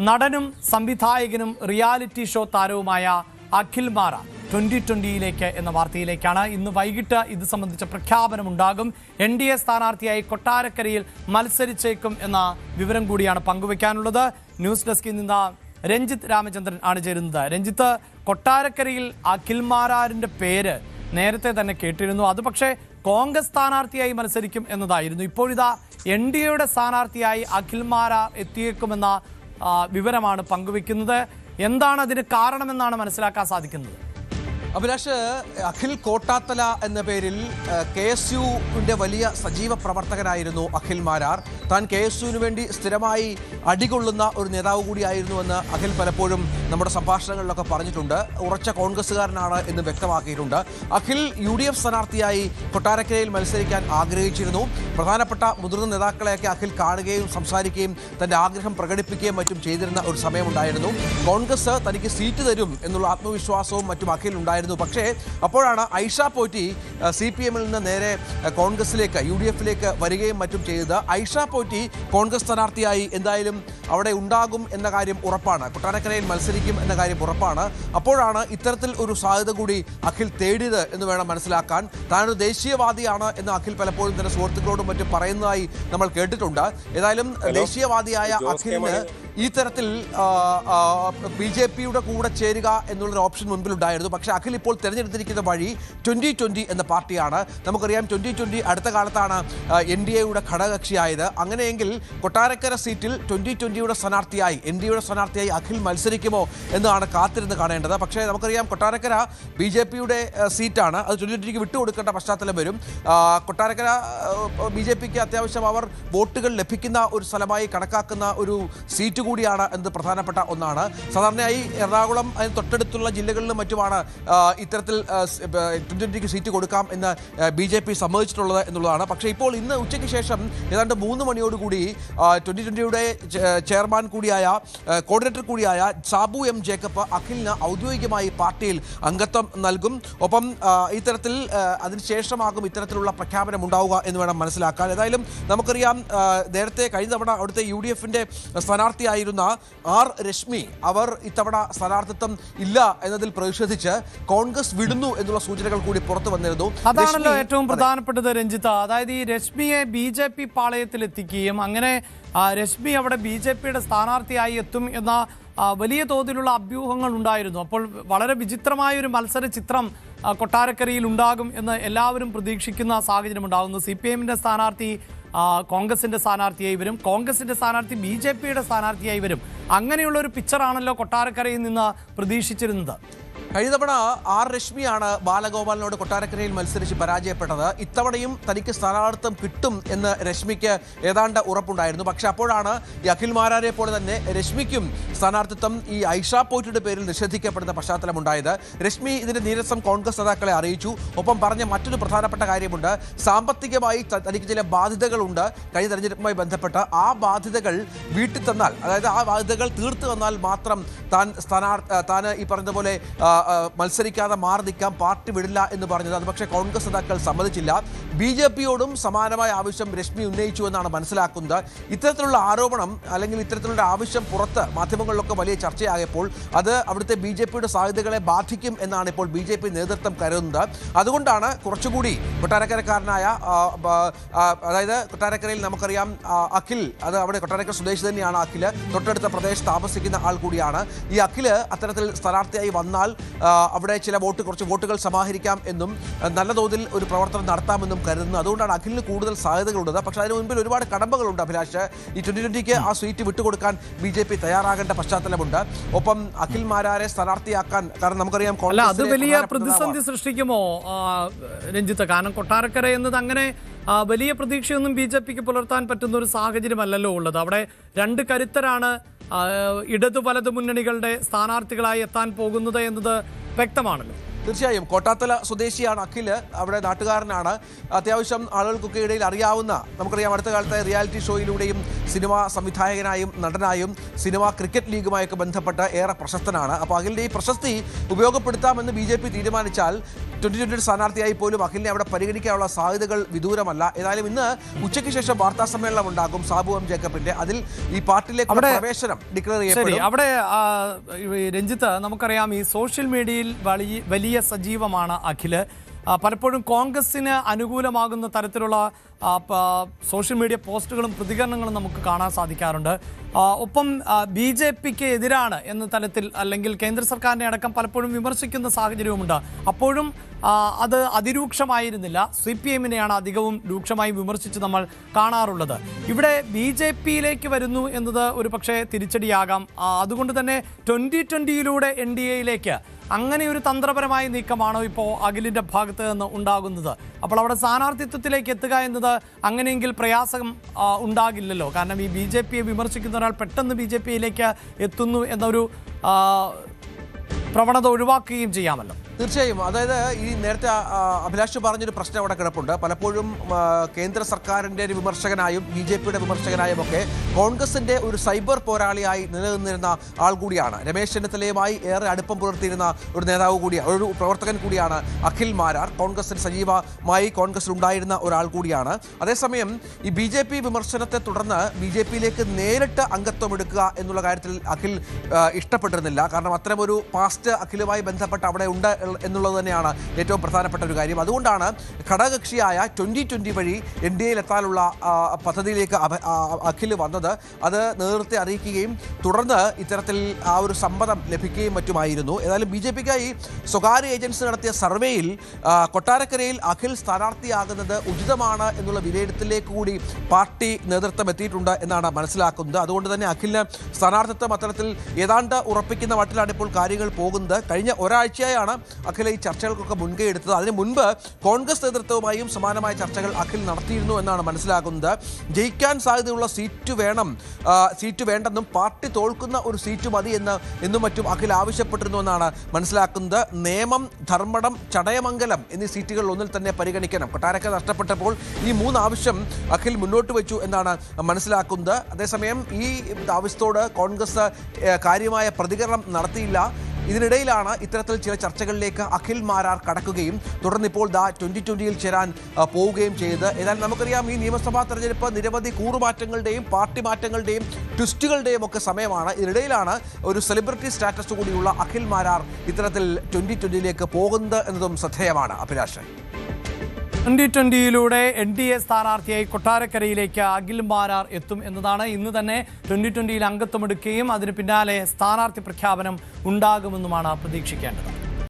നടനും സംവിധായകനും reality show താരവുമായ അഖിൽ മാറ 2020 എന്ന വാർത്തയിലേക്കാണ്. ഇന്ന് വൈകിട്ട് ഇത് സംബന്ധിച്ച പ്രഖ്യാപനമുണ്ടാകും. NDA സ്ഥാനാർത്ഥിയായി കൊട്ടാരക്കരയിൽ മത്സരിച്ചേക്കും എന്ന വിവരം കൂടിയാണ് പങ്കുവയ്ക്കാനുള്ളത്. ന്യൂസ് ഡെസ്കിൽ നിന്ന് രഞ്ജിത്ത് രാമചന്ദ്രൻ ആണ് ചേരുന്നത്. രഞ്ജിത്ത്, കൊട്ടാരക്കരയിൽ അഖിൽ മാരാറിന്റെ പേര് നേരത്തെ തന്നെ കേട്ടിരുന്നു. അത് പക്ഷേ കോൺഗ്രസ് സ്ഥാനാർത്ഥിയായി മത്സരിക്കും എന്നതായിരുന്നു. ഇപ്പോഴിതാ NDAയുടെ സ്ഥാനാർത്ഥിയായി അഖിൽ മാര എത്തിയേക്കുമെന്ന വിവരമാണ് പങ്കുവെക്കുന്നത്. എന്താണ് അതിന് കാരണമെന്നാണ് മനസ്സിലാക്കാൻ സാധിക്കുന്നത്? അഭിലാഷ്, അഖിൽ കോട്ടാത്തല എന്ന പേരിൽ KSUവിൻ്റെ വലിയ സജീവ പ്രവർത്തകനായിരുന്നു അഖിൽ മാരാർ. താൻ KSUവിന് വേണ്ടി സ്ഥിരമായി അടികൊള്ളുന്ന ഒരു നേതാവ് കൂടിയായിരുന്നുവെന്ന് അഖിൽ പലപ്പോഴും നമ്മുടെ സംഭാഷണങ്ങളിലൊക്കെ പറഞ്ഞിട്ടുണ്ട്. ഉറച്ച കോൺഗ്രസ്സുകാരനാണ് എന്ന് വ്യക്തമാക്കിയിട്ടുണ്ട്. അഖിൽ UDF സ്ഥാനാർത്ഥിയായി കൊട്ടാരക്കരയിൽ മത്സരിക്കാൻ ആഗ്രഹിച്ചിരുന്നു. പ്രധാനപ്പെട്ട മുതിർന്ന നേതാക്കളെയൊക്കെ അഖിൽ കാണുകയും സംസാരിക്കുകയും തൻ്റെ ആഗ്രഹം പ്രകടിപ്പിക്കുകയും മറ്റും ചെയ്തിരുന്ന ഒരു സമയമുണ്ടായിരുന്നു. കോൺഗ്രസ് തനിക്ക് സീറ്റ് തരും എന്നുള്ള ആത്മവിശ്വാസവും മറ്റും അഖിൽ ഉണ്ടായിരുന്നു. പക്ഷേ അപ്പോഴാണ് ഐഷ പോറ്റി CPM-ൽ നിന്ന് നേരെ കോൺഗ്രസിലേക്ക് UDF-ലേക്ക് വരികയും മറ്റും ചെയ്തത്. ഐഷ പോറ്റി കോൺഗ്രസ് സ്ഥാനാർത്ഥിയായി എന്തായാലും അവിടെ ഉണ്ടാകും എന്ന കാര്യം ഉറപ്പാണ്. കൊട്ടാരക്കരയിൽ മത്സരിക്കും എന്ന കാര്യം ഉറപ്പാണ്. അപ്പോഴാണ് ഇത്തരത്തിൽ ഒരു സാധ്യത കൂടി അഖിൽ തേടിയത് എന്ന് വേണം മനസ്സിലാക്കാൻ. താനൊരു ദേശീയവാദിയാണ് എന്ന് അഖിൽ പലപ്പോഴും തന്റെ സുഹൃത്തുക്കളോടും മറ്റും പറയുന്നതായി നമ്മൾ കേട്ടിട്ടുണ്ട്. ഏതായാലും ദേശീയവാദിയായ അഖിലിന് ഈ തരത്തിൽ BJP-യുടെ കൂടെ ചേരുക എന്നുള്ളൊരു ഓപ്ഷൻ മുൻപിലുണ്ടായിരുന്നു. പക്ഷേ അഖിൽ ഇപ്പോൾ തിരഞ്ഞെടുത്തിരിക്കുന്ന വഴി 2020 എന്ന പാർട്ടിയാണ്. നമുക്കറിയാം 2020 അടുത്ത കാലത്താണ് NDAയുടെ ഘടകകക്ഷിയായത്. അങ്ങനെയെങ്കിൽ കൊട്ടാരക്കര സീറ്റിൽ 2020യുടെ സ്ഥാനാർത്ഥിയായി NDAയുടെ സ്ഥാനാർത്ഥിയായി അഖിൽ മത്സരിക്കുമോ എന്നാണ് കാത്തിരുന്ന് കാണേണ്ടത്. പക്ഷേ നമുക്കറിയാം കൊട്ടാരക്കര BJP-യുടെ സീറ്റാണ്. അത് 2020ക്ക് വിട്ടുകൊടുക്കേണ്ട പശ്ചാത്തലം വരും. കൊട്ടാരക്കര BJP-ക്ക് അത്യാവശ്യം അവർ വോട്ടുകൾ ലഭിക്കുന്ന ഒരു സ്ഥലമായി കണക്കാക്കുന്ന ഒരു സീറ്റ് കൂടിയാണ് എന്നത് പ്രധാനപ്പെട്ട ഒന്നാണ്. സാധാരണയായി എറണാകുളം അതിന് തൊട്ടടുത്തുള്ള ജില്ലകളിലും മറ്റുമാണ് ഇത്തരത്തിൽ 2020ക്ക് സീറ്റ് കൊടുക്കാം എന്ന് BJP സമ്മതിച്ചിട്ടുള്ളത് എന്നുള്ളതാണ്. പക്ഷേ ഇപ്പോൾ ഇന്ന് ഉച്ചയ്ക്ക് ശേഷം ഏതാണ്ട് 3 മണിയോടുകൂടി 2020യുടെ ചെയർമാൻ കൂടിയായ കോർഡിനേറ്റർ കൂടിയായ സാബു M ജേക്കബ് അഖിലിന് ഔദ്യോഗികമായി പാർട്ടിയിൽ അംഗത്വം നൽകും. ഒപ്പം ഇത്തരത്തിൽ അതിനുശേഷമാകും ഇത്തരത്തിലുള്ള പ്രഖ്യാപനം ഉണ്ടാവുക എന്ന് വേണം മനസ്സിലാക്കാൻ. ഏതായാലും നമുക്കറിയാം നേരത്തെ കഴിഞ്ഞ തവണ അവിടുത്തെ UDF-ന്റെ സ്ഥാനാർത്ഥിയായിരുന്ന R രശ്മി അവർ ഇത്തവണ സ്ഥാനാർത്ഥിത്വം ഇല്ല എന്നതിൽ പ്രതിഷേധിച്ച് കോൺഗ്രസ് വിടുന്നു എന്നുള്ള സൂചനകൾ കൂടി പുറത്തു വന്നിരുന്നു. അതാണല്ലോ ഏറ്റവും പ്രധാനപ്പെട്ടത് രഞ്ജിത്ത്. അതായത് ഈ രശ്മിയെ BJP പാളയത്തിൽ എത്തിക്കുകയും അങ്ങനെ രശ്മി അവിടെ BJP-യുടെ സ്ഥാനാർത്ഥിയായി എത്തും എന്ന വലിയ തോതിലുള്ള അഭ്യൂഹങ്ങൾ ഉണ്ടായിരുന്നു. അപ്പോൾ വളരെ വിചിത്രമായൊരു മത്സര ചിത്രം കൊട്ടാരക്കരയിൽ ഉണ്ടാകും എന്ന് എല്ലാവരും പ്രതീക്ഷിക്കുന്ന സാഹചര്യം ഉണ്ടാകുന്നു. CPM-ന്റെ സ്ഥാനാർത്ഥി കോൺഗ്രസിന്റെ സ്ഥാനാർത്ഥിയായി വരും, കോൺഗ്രസിന്റെ സ്ഥാനാർത്ഥി BJP-യുടെ സ്ഥാനാർത്ഥിയായി വരും. അങ്ങനെയുള്ള ഒരു പിക്ചറാണല്ലോ കൊട്ടാരക്കരയിൽ നിന്ന് പ്രതീക്ഷിച്ചിരുന്നത്. കഴിഞ്ഞ തവണ R രശ്മിയാണ് ബാലഗോപാലിനോട് കൊട്ടാരക്കരയിൽ മത്സരിച്ച് പരാജയപ്പെട്ടത്. ഇത്തവണയും തനിക്ക് സ്ഥാനാർത്ഥിത്വം കിട്ടും എന്ന് രശ്മിക്ക് ഏതാണ്ട് ഉറപ്പുണ്ടായിരുന്നു. പക്ഷെ അപ്പോഴാണ് ഈ അഖിൽ മാരാരെ പോലെ തന്നെ രശ്മിക്കും സ്ഥാനാർത്ഥിത്വം ഈ ഐഷ പോറ്റിയുടെ പേരിൽ നിഷേധിക്കപ്പെടുന്ന പശ്ചാത്തലമുണ്ടായത്. രശ്മി ഇതിന്റെ നീരസം കോൺഗ്രസ് നേതാക്കളെ അറിയിച്ചു. ഒപ്പം പറഞ്ഞ മറ്റൊരു പ്രധാനപ്പെട്ട കാര്യമുണ്ട്. സാമ്പത്തികമായി തനിക്ക് ചില ബാധ്യതകളുണ്ട് കഴിഞ്ഞ തെരഞ്ഞെടുപ്പുമായി ബന്ധപ്പെട്ട്. ആ ബാധ്യതകൾ വീട്ടിൽ തന്നാൽ, അതായത് ആ ബാധ്യതകൾ തീർത്തു തന്നാൽ മാത്രം താൻ ഈ പറഞ്ഞതുപോലെ മത്സരിക്കാതെ മാറി നിൽക്കാം, പാർട്ടി വിടില്ല എന്ന് പറഞ്ഞത്. അത് പക്ഷേ കോൺഗ്രസ് നേതാക്കൾ സമ്മതിച്ചില്ല. BJP-യോടും സമാനമായ ആവശ്യം രശ്മി ഉന്നയിച്ചു എന്നാണ് മനസ്സിലാക്കുന്നത്. ഇത്തരത്തിലുള്ള ആരോപണം അല്ലെങ്കിൽ ഇത്തരത്തിലുള്ള ആവശ്യം പുറത്ത് മാധ്യമങ്ങളിലൊക്കെ വലിയ ചർച്ചയായപ്പോൾ അത് അവിടുത്തെ BJP-യുടെ സാധ്യതകളെ ബാധിക്കും എന്നാണ് ഇപ്പോൾ BJP നേതൃത്വം കരുതുന്നത്. അതുകൊണ്ടാണ് കുറച്ചുകൂടി കൊട്ടാരക്കരക്കാരനായ അതായത് കൊട്ടാരക്കരയിൽ നമുക്കറിയാം അഖിൽ, അത് അവിടെ കൊട്ടാരക്കര സ്വദേശി തന്നെയാണ് അഖിൽ, തൊട്ടടുത്ത പ്രദേശത്ത് താമസിക്കുന്ന ആൾ കൂടിയാണ്. ഈ അഖിൽ അത്തരത്തിൽ സ്ഥാനാർത്ഥിയായി വന്നാൽ അവിടെ കുറച്ച് വോട്ടുകൾ സമാഹരിക്കാം എന്നും നല്ല തോതിൽ ഒരു പ്രവർത്തനം നടത്താമെന്നും കരുതുന്നു. അതുകൊണ്ടാണ് അഖിലിന് കൂടുതൽ സാധ്യതകളുള്ളത്. പക്ഷേ അതിന് മുൻപിൽ ഒരുപാട് കടമ്പകളുണ്ട് അഭിലാഷ്. ഈ 2020ക്ക് ആ സീറ്റ് വിട്ടുകൊടുക്കാൻ BJP തയ്യാറാകേണ്ട പശ്ചാത്തലമുണ്ട്. ഒപ്പം അഖിൽ മാരാരെ സ്ഥാനാർത്ഥിയാക്കാൻ, കാരണം നമുക്കറിയാം അത് വലിയ പ്രതിസന്ധി സൃഷ്ടിക്കുമോ രഞ്ജിത്ത്? കാരണം കൊട്ടാരക്കര എന്നത് അങ്ങനെ വലിയ പ്രതീക്ഷയൊന്നും BJPക്ക് പുലർത്താൻ പറ്റുന്ന ഒരു സാഹചര്യമല്ലല്ലോ ഉള്ളത്. അവിടെ രണ്ട് കരുത്തരാണ് ഇടതു വലതു മുന്നണികളുടെ സ്ഥാനാർത്ഥികളായി എത്താൻ പോകുന്നത് എന്നത് വ്യക്തമാണല്ലോ. തീർച്ചയായും കോട്ടാത്തല സ്വദേശിയാണ് അഖിൽ, അവിടെ നാട്ടുകാരനാണ്. അത്യാവശ്യം ആളുകൾക്കൊക്കെ ഇടയിൽ അറിയാവുന്ന, നമുക്കറിയാം അടുത്ത കാലത്തെ റിയാലിറ്റി ഷോയിലൂടെയും സിനിമാ സംവിധായകനായും നടനായും സിനിമാ ക്രിക്കറ്റ് ലീഗുമായൊക്കെ ബന്ധപ്പെട്ട് ഏറെ പ്രശസ്തനാണ്. അപ്പോൾ അഖിലിൻ്റെ ഈ പ്രശസ്തി ഉപയോഗപ്പെടുത്താമെന്ന് BJP തീരുമാനിച്ചാൽ 2020 സ്ഥാനാർത്ഥിയായി പോലും അഖിലിനെ അവിടെ പരിഗണിക്കാനുള്ള സാധ്യതകൾ വിദൂരമല്ല. ഏതായാലും ഇന്ന് ഉച്ചയ്ക്ക് ശേഷം വാർത്താ സമ്മേളനം ഉണ്ടാകും സാബു M. ജേക്കബിന്റെ. അതിൽ ഈ പാർട്ടിയിലേക്ക് പ്രവേശനം ഡിക്ലെയർ ചെയ്യപ്പെടും. അവിടെ രഞ്ജിത്ത്, നമുക്കറിയാം ഈ സോഷ്യൽ മീഡിയയിൽ വലിയ സജീവമാണ് അഖില്. പലപ്പോഴും കോൺഗ്രസിന് അനുകൂലമാകുന്ന തരത്തിലുള്ള സോഷ്യൽ മീഡിയ പോസ്റ്റുകളും പ്രതികരണങ്ങളും നമുക്ക് കാണാൻ സാധിക്കാറുണ്ട്. ഒപ്പം BJPക്ക് എതിരാണ് എന്ന തലത്തിൽ അല്ലെങ്കിൽ കേന്ദ്ര സർക്കാരിനെ അടക്കം പലപ്പോഴും വിമർശിക്കുന്ന സാഹചര്യവുമുണ്ട്. അപ്പോഴും അത് അതിരൂക്ഷമായിരുന്നില്ല. CPM-നെയാണ് അധികവും രൂക്ഷമായി വിമർശിച്ച് നമ്മൾ കാണാറുള്ളത്. ഇവിടെ BJP-യിലേക്ക് വരുന്നു എന്നത് ഒരു പക്ഷേ തിരിച്ചടിയാകാം. അതുകൊണ്ട് തന്നെ 2020-യിലൂടെ NDA-യിലേക്ക് അങ്ങനെ ഒരു തന്ത്രപരമായ നീക്കമാണോ ഇപ്പോൾ അഖിലിൻ്റെ ഭാഗത്ത് നിന്ന് ഉണ്ടാകുന്നത്? അപ്പോൾ അവിടെ സ്ഥാനാർത്ഥിത്വത്തിലേക്ക് എത്തുക എന്നത് അങ്ങനെയെങ്കിൽ പ്രയാസം ഉണ്ടാകില്ലല്ലോ. കാരണം ഈ BJP-യെ വിമർശിക്കുന്ന ഒരാൾ പെട്ടെന്ന് BJP-യിലേക്ക് എത്തുന്നു എന്നൊരു പ്രവണത ഒഴിവാക്കുകയും ചെയ്യാമല്ലോ. തീർച്ചയായും. അതായത് ഈ നേരത്തെ അഭിലാഷ് പറഞ്ഞൊരു പ്രശ്നം അവിടെ കിടപ്പുണ്ട്. പലപ്പോഴും കേന്ദ്ര സർക്കാരിൻ്റെ ഒരു വിമർശകനായും BJP-യുടെ വിമർശകനായും ഒക്കെ കോൺഗ്രസിൻ്റെ ഒരു സൈബർ പോരാളിയായി നിലനിന്നിരുന്ന ആൾ കൂടിയാണ്. രമേശ് ചെന്നിത്തലയുമായി ഏറെ അടുപ്പം പുലർത്തിയിരുന്ന ഒരു നേതാവ് കൂടിയാണ്, ഒരു പ്രവർത്തകൻ കൂടിയാണ് അഖിൽ മാരാർ. കോൺഗ്രസിൽ സജീവമായി കോൺഗ്രസിലുണ്ടായിരുന്ന ഒരാൾ കൂടിയാണ്. അതേസമയം ഈ BJP വിമർശനത്തെ തുടർന്ന് BJP-യിലേക്ക് നേരിട്ട് അംഗത്വം എടുക്കുക എന്നുള്ള കാര്യത്തിൽ അഖിൽ ഇഷ്ടപ്പെട്ടിരുന്നില്ല. കാരണം അത്തരമൊരു പാസ്റ്റ് അഖിലുമായി ബന്ധപ്പെട്ട് അവിടെ ഉണ്ട് എന്നുള്ളത് തന്നെയാണ് ഏറ്റവും പ്രധാനപ്പെട്ട ഒരു കാര്യം. അതുകൊണ്ടാണ് ഘടകകക്ഷിയായ 2020 വഴി NDA-യിൽ എത്താനുള്ള പദ്ധതിയിലേക്ക് അഖിൽ വന്നത്. അത് നേതൃത്വത്തെ അറിയിക്കുകയും തുടർന്ന് ഇത്തരത്തിൽ ആ ഒരു സമ്മതം ലഭിക്കുകയും മറ്റുമായിരുന്നു. ഏതായാലും BJP-ക്കായി സ്വകാര്യ ഏജൻസി നടത്തിയ സർവേയിൽ കൊട്ടാരക്കരയിൽ അഖിൽ സ്ഥാനാർത്ഥിയാകുന്നത് ഉചിതമാണ് എന്നുള്ള വിലയിരുത്തലിലേക്ക് കൂടി പാർട്ടി നേതൃത്വം എത്തിയിട്ടുണ്ട് എന്നാണ് മനസ്സിലാക്കുന്നത്. അതുകൊണ്ട് തന്നെ അഖിലിന് സ്ഥാനാർത്ഥിത്വം അത്തരത്തിൽ ഏതാണ്ട് ഉറപ്പിക്കുന്ന മട്ടിലാണ് ഇപ്പോൾ കാര്യങ്ങൾ പോകുന്നത്. കഴിഞ്ഞ ഒരാഴ്ചയായാണ് അഖിൽ ഈ ചർച്ചകൾക്കൊക്കെ മുൻകൈ എടുത്തത്. അതിന് മുൻപ് കോൺഗ്രസ് നേതൃത്വവുമായും സമാനമായ ചർച്ചകൾ അഖിൽ നടത്തിയിരുന്നു എന്നാണ് മനസ്സിലാക്കുന്നത്. ജയിക്കാൻ സാധ്യതയുള്ള സീറ്റ് വേണ്ടെന്നും പാർട്ടി തോൽക്കുന്ന ഒരു സീറ്റ് മതി എന്നും മറ്റും അഖിൽ ആവശ്യപ്പെട്ടിരുന്നു എന്നാണ് മനസ്സിലാക്കുന്നത്. നേമം, ധർമ്മടം, ചടയമംഗലം എന്നീ സീറ്റുകളിൽ ഒന്നിൽ തന്നെ പരിഗണിക്കണം. കൊട്ടാരക്കര നഷ്ടപ്പെട്ടപ്പോൾ ഈ 3 ആവശ്യം അഖിൽ മുന്നോട്ട് വെച്ചു എന്നാണ് മനസ്സിലാക്കുന്നത്. അതേസമയം ഈ ആവശ്യത്തോട് കോൺഗ്രസ് കാര്യമായ പ്രതികരണം നടത്തിയില്ല. ഇതിനിടയിലാണ് ഇത്തരത്തിൽ ചില ചർച്ചകളിലേക്ക് അഖിൽ മാരാർ കടക്കുകയും തുടർന്നിപ്പോൾ 2020-യിൽ ചേരാൻ പോവുകയും ചെയ്തത്. ഏതായാലും നമുക്കറിയാം ഈ നിയമസഭാ തെരഞ്ഞെടുപ്പ് നിരവധി കൂറുമാറ്റങ്ങളുടെയും പാർട്ടി മാറ്റങ്ങളുടെയും ട്വിസ്റ്റുകളുടെയും ഒക്കെ സമയമാണ്. ഇതിനിടയിലാണ് ഒരു സെലിബ്രിറ്റി സ്റ്റാറ്റസ് കൂടിയുള്ള അഖിൽ മാരാർ ഇത്തരത്തിൽ 2020-യിലേക്ക് പോകുന്നത് എന്നതും ശ്രദ്ധേയമാണ്. അഭിലാഷ്, 2020-യിലൂടെ NDA സ്ഥാനാർത്ഥിയായി കൊട്ടാരക്കരയിലേക്ക് അഖിൽ മാരാർ എത്തും എന്നതാണ്. ഇന്ന് തന്നെ 2020-യിൽ അംഗത്വമെടുക്കുകയും അതിന് പിന്നാലെ സ്ഥാനാർത്ഥി പ്രഖ്യാപനം ഉണ്ടാകുമെന്നുമാണ് പ്രതീക്ഷിക്കേണ്ടത്.